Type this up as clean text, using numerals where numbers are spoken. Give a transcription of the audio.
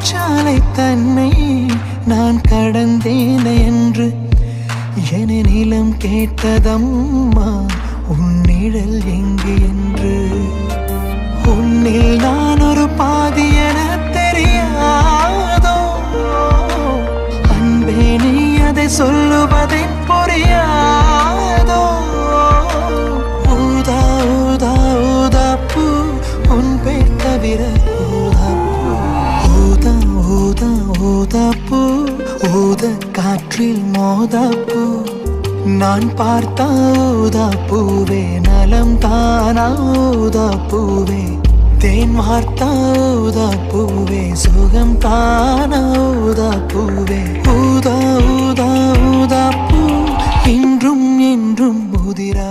சிறைச்சாலை தன்னை நான் கடந்தேன் என்று என நிலம் கேட்டதம்மா உன் நிழல் எங்கு என்று. உன்னில் நான் ஒரு பாதி என தெரியாதோ அன்பே, நீ அதை சொல்லுவதை புரியாதோ. ஊதா ஊதா ஊதா பூ உன் பேர் தவிர ஊதா ஊதா ஊதா பூ ஊத காற்றில் மோதா பூ. நான் பார்த்தா ஊதா பூவே நலம் தானா ஊதா பூவே. தேன் வார்த்தா ஊதா பூவே சுகம் தானா ஊதா பூவே. ஊதா ஊதா ஊதா பூ இன்றும் என்றும் உதிரா.